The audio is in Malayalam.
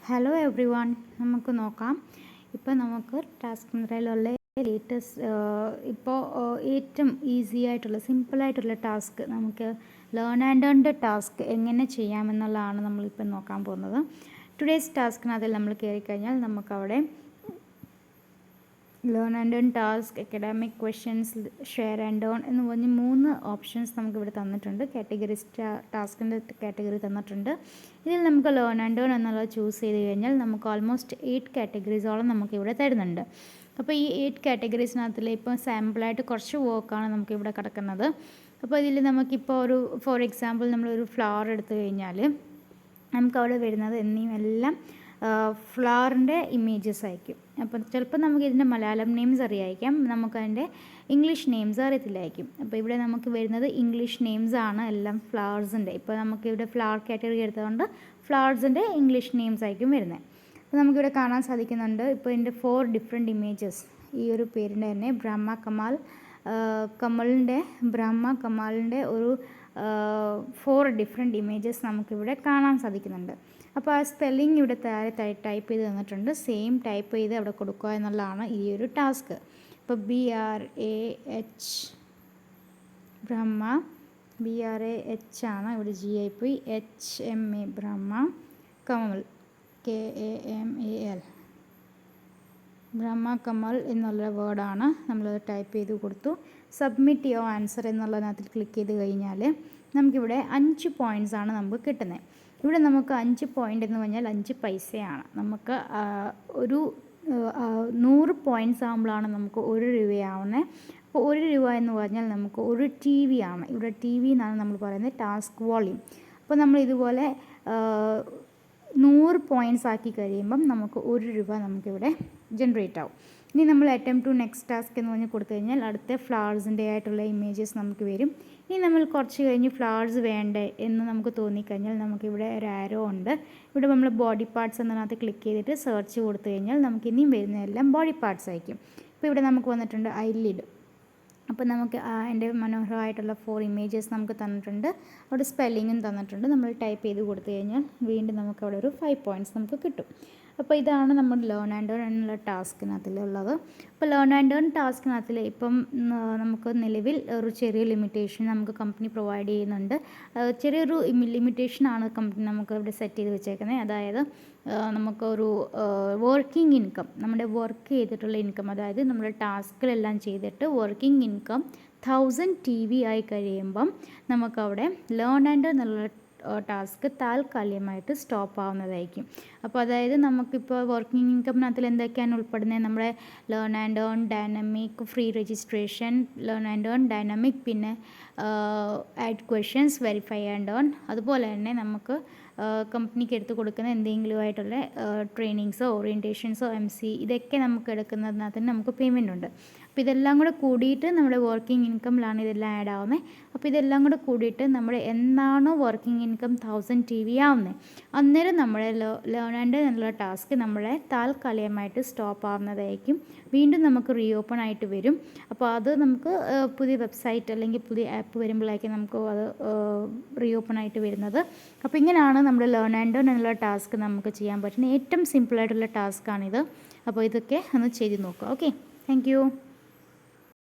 ഹലോ എവ്രി വൺ, നമുക്ക് നോക്കാം. ഇപ്പോൾ നമുക്ക് ടാസ്ക് മിററിലുള്ള ലേറ്റസ്റ്റ് ഇപ്പോൾ ഏറ്റവും ഈസി ആയിട്ടുള്ള സിമ്പിളായിട്ടുള്ള ടാസ്ക് നമുക്ക് ലേൺ ആൻഡ് ഏൺ ടാസ്ക് എങ്ങനെ ചെയ്യാമെന്നുള്ളതാണ് നമ്മളിപ്പോൾ നോക്കാൻ പോകുന്നത്. ടുഡേയ്സ് ടാസ്കിനകത്തിൽ നമ്മൾ കയറിക്കഴിഞ്ഞാൽ നമുക്കവിടെ learn and earn task, academic questions, share and earn എന്ന് പറഞ്ഞ് 3 ഓപ്ഷൻസ് നമുക്കിവിടെ തന്നിട്ടുണ്ട്. കാറ്റഗറീസ് ടാസ്കിൻ്റെ കാറ്റഗറി തന്നിട്ടുണ്ട്. ഇതിൽ നമുക്ക് ലേൺ ആൻഡ് ഏൺ എന്നുള്ളത് ചൂസ് ചെയ്ത് കഴിഞ്ഞാൽ നമുക്ക് ഓൾമോസ്റ്റ് 8 കാറ്റഗറീസോളം നമുക്കിവിടെ തരുന്നുണ്ട്. അപ്പോൾ ഈ 8 കാറ്റഗറീസിനകത്തിൽ ഇപ്പോൾ സാമ്പിളായിട്ട് കുറച്ച് വർക്കാണ് നമുക്കിവിടെ കിടക്കുന്നത്. അപ്പോൾ ഇതിൽ നമുക്കിപ്പോൾ ഒരു ഫോർ എക്സാമ്പിൾ നമ്മളൊരു ഫ്ലവർ എടുത്തു കഴിഞ്ഞാൽ നമുക്കവിടെ വരുന്നത് എല്ലാം ഫ്ലവറിൻ്റെ ഇമേജസ് ആയിരിക്കും. അപ്പം ചിലപ്പോൾ നമുക്ക് ഇതിൻ്റെ മലയാളം നെയിംസ് അറിയായിരിക്കാം, നമുക്കതിൻ്റെ ഇംഗ്ലീഷ് നെയിംസ് അറിയത്തില്ലായിരിക്കും. അപ്പോൾ ഇവിടെ നമുക്ക് വരുന്നത് ഇംഗ്ലീഷ് നെയിംസ് ആണ് എല്ലാം ഫ്ലവേഴ്സിൻ്റെ. ഇപ്പോൾ നമുക്കിവിടെ ഫ്ലവർ കാറ്റഗറി എടുത്തുകൊണ്ട് ഫ്ലവേഴ്സിൻ്റെ ഇംഗ്ലീഷ് നെയിംസ് ആയിരിക്കും വരുന്നത്. അപ്പോൾ നമുക്കിവിടെ കാണാൻ സാധിക്കുന്നുണ്ട്. ഇപ്പോൾ ഇതിൻ്റെ 4 ഡിഫറെൻറ്റ് ഇമേജസ് ഈ ഒരു പേരിൻ്റെ തന്നെ ബ്രഹ്മ കമലിൻ്റെ ഒരു 4 ഡിഫറെൻറ്റ് ഇമേജസ് നമുക്കിവിടെ കാണാൻ സാധിക്കുന്നുണ്ട്. അപ്പോൾ ആ സ്പെല്ലിംഗ് ഇവിടെ താഴെ ടൈപ്പ് ചെയ്ത് തന്നിട്ടുണ്ട്. സെയിം ടൈപ്പ് ചെയ്ത് അവിടെ കൊടുക്കുക എന്നുള്ളതാണ് ഈ ഒരു ടാസ്ക്. ഇപ്പോൾ BRAH ബ്രഹ്മ, BRAH ആണ് ഇവിടെ GIP, HMA ബ്രഹ്മ, കമൽ KAMAL ബ്രഹ്മ കമൽ എന്നുള്ള വേർഡാണ് നമ്മൾ ടൈപ്പ് ചെയ്ത് കൊടുത്തു. സബ്മിറ്റ് യുവർ ആൻസർ എന്നുള്ളതിനകത്ത് ക്ലിക്ക് ചെയ്ത് കഴിഞ്ഞാൽ നമുക്കിവിടെ 5 പോയിൻറ്റ്സ് ആണ് നമുക്ക് കിട്ടുന്നത്. ഇവിടെ നമുക്ക് 5 പോയിൻ്റ് എന്ന് പറഞ്ഞാൽ 5 പൈസയാണ്. നമുക്ക് ഒരു 100 പോയിൻറ്റ്സ് ആകുമ്പോഴാണ് നമുക്ക് 1 രൂപയാവുന്നത്. അപ്പോൾ 1 രൂപ എന്ന് പറഞ്ഞാൽ നമുക്ക് 1 TV ആണ്. ഇവിടെ TV എന്നാണ് നമ്മൾ പറയുന്നത് ടാസ്ക് വോളിയം. അപ്പോൾ നമ്മൾ ഇതുപോലെ 100 പോയിൻറ്റ്സ് ആക്കി കഴിയുമ്പം നമുക്ക് 1 രൂപ നമുക്കിവിടെ ജനറേറ്റ് ആവും. ഇനി നമ്മൾ അറ്റംപ്റ്റ് ടു നെക്സ്റ്റ് ടാസ്ക് എന്ന് പറഞ്ഞ് കൊടുത്തു കഴിഞ്ഞാൽ അടുത്ത ഫ്ലവേഴ്സിൻ്റെ ആയിട്ടുള്ള ഇമേജസ് നമുക്ക് വരും. ഇനി നമ്മൾ കുറച്ച് കഴിഞ്ഞ് ഫ്ലവേഴ്സ് വേണ്ടേ എന്ന് നമുക്ക് തോന്നിക്കഴിഞ്ഞാൽ നമുക്കിവിടെ ഒരു ആരോ ഉണ്ട്. ഇവിടെ നമ്മൾ ബോഡി പാർട്സ് എന്നതിനകത്ത് ക്ലിക്ക് ചെയ്തിട്ട് സെർച്ച് കൊടുത്തു കഴിഞ്ഞാൽ നമുക്ക് ഇനിയും വരുന്നതെല്ലാം ബോഡി പാർട്സ് ആയിരിക്കും. ഇപ്പോൾ ഇവിടെ നമുക്ക് വന്നിട്ടുണ്ട് ഐലിഡ്. അപ്പോൾ നമുക്ക് എൻ്റെ മനോഹരമായിട്ടുള്ള 4 ഇമേജസ് നമുക്ക് തന്നിട്ടുണ്ട്. അവിടെ സ്പെല്ലിങ്ങും തന്നിട്ടുണ്ട്. നമ്മൾ ടൈപ്പ് ചെയ്ത് കൊടുത്തു കഴിഞ്ഞാൽ വീണ്ടും നമുക്കവിടെ ഒരു 5 പോയിൻറ്റ്സ് നമുക്ക് കിട്ടും. അപ്പോൾ ഇതാണ് നമ്മൾ ലേൺ ആൻഡ് ഏൺ എന്നുള്ള ടാസ്കിനകത്തിലുള്ളത്. അപ്പോൾ ലേൺ ആൻഡ് ഏൺ ടാസ്കിനകത്തിൽ ഇപ്പം നമുക്ക് നിലവിൽ ഒരു ചെറിയ ലിമിറ്റേഷൻ നമുക്ക് കമ്പനി പ്രൊവൈഡ് ചെയ്യുന്നുണ്ട്. ചെറിയൊരു ലിമിറ്റേഷനാണ് കമ്പനി നമുക്ക് ഇവിടെ സെറ്റ് ചെയ്ത് വെച്ചേക്കുന്നത്. അതായത് നമുക്കൊരു വർക്കിംഗ് ഇൻകം, നമ്മുടെ വർക്ക് ചെയ്തിട്ടുള്ള ഇൻകം, അതായത് നമ്മുടെ ടാസ്കിലെല്ലാം ചെയ്തിട്ട് വർക്കിംഗ് ഇൻകം 1000 TV ആയി കഴിയുമ്പം നമുക്കവിടെ ലേൺ ആൻഡ് എന്നുള്ള ടാസ്ക് താൽക്കാലികമായിട്ട് സ്റ്റോപ്പ് ആവുന്നതായിരിക്കും. അപ്പോൾ അതായത് നമുക്കിപ്പോൾ വർക്കിംഗ് ഇൻകമിനകത്തിൽ എന്തൊക്കെയാണ് ഉൾപ്പെടുന്നത്? നമ്മുടെ learn and earn, dynamic, free registration, learn and earn, dynamic, പിന്നെ add questions, verify and earn, അതുപോലെ തന്നെ നമുക്ക് കമ്പനിക്ക് എടുത്ത് കൊടുക്കുന്ന എന്തെങ്കിലും ആയിട്ടുള്ള ട്രെയിനിങ്സോ ഓറിയൻറ്റേഷൻസോ MC ഇതൊക്കെ നമുക്ക് എടുക്കുന്നതിനകത്ത് നമുക്ക് പേയ്മെൻ്റ് ഉണ്ട്. അപ്പോൾ ഇതെല്ലാം കൂടെ കൂടിയിട്ട് നമ്മുടെ വർക്കിംഗ് ഇൻകമിലാണ് ഇതെല്ലാം ആഡ് ആവുന്നത്. അപ്പോൾ ഇതെല്ലാം കൂടെ കൂടിയിട്ട് നമ്മുടെ എന്നാണോ വർക്കിംഗ് ഇൻകം 1000 TV ആവുന്നത് അന്നേരം നമ്മുടെ ലേൺ ആൻഡ് എന്നുള്ള ടാസ്ക് നമ്മളെ താൽക്കാലികമായിട്ട് സ്റ്റോപ്പ് ആവുന്നതായിരിക്കും. വീണ്ടും നമുക്ക് റീഓപ്പൺ ആയിട്ട് വരും. അപ്പോൾ അത് നമുക്ക് പുതിയ വെബ്സൈറ്റ് അല്ലെങ്കിൽ പുതിയ ആപ്പ് വരുമ്പോഴേക്കും നമുക്ക് അത് റീഓപ്പൺ ആയിട്ട് വരുന്നത്. അപ്പോൾ ഇങ്ങനെയാണ് നമ്മുടെ ലേൺ ആൻഡ് ഏൺ എന്നുള്ള ടാസ്ക് നമുക്ക് ചെയ്യാൻ പറ്റുന്ന ഏറ്റവും സിമ്പിളായിട്ടുള്ള ടാസ്ക്കാണിത്. അപ്പോൾ ഇതൊക്കെ ഒന്ന് ചെയ്ത് നോക്കുക. Okay, thank you.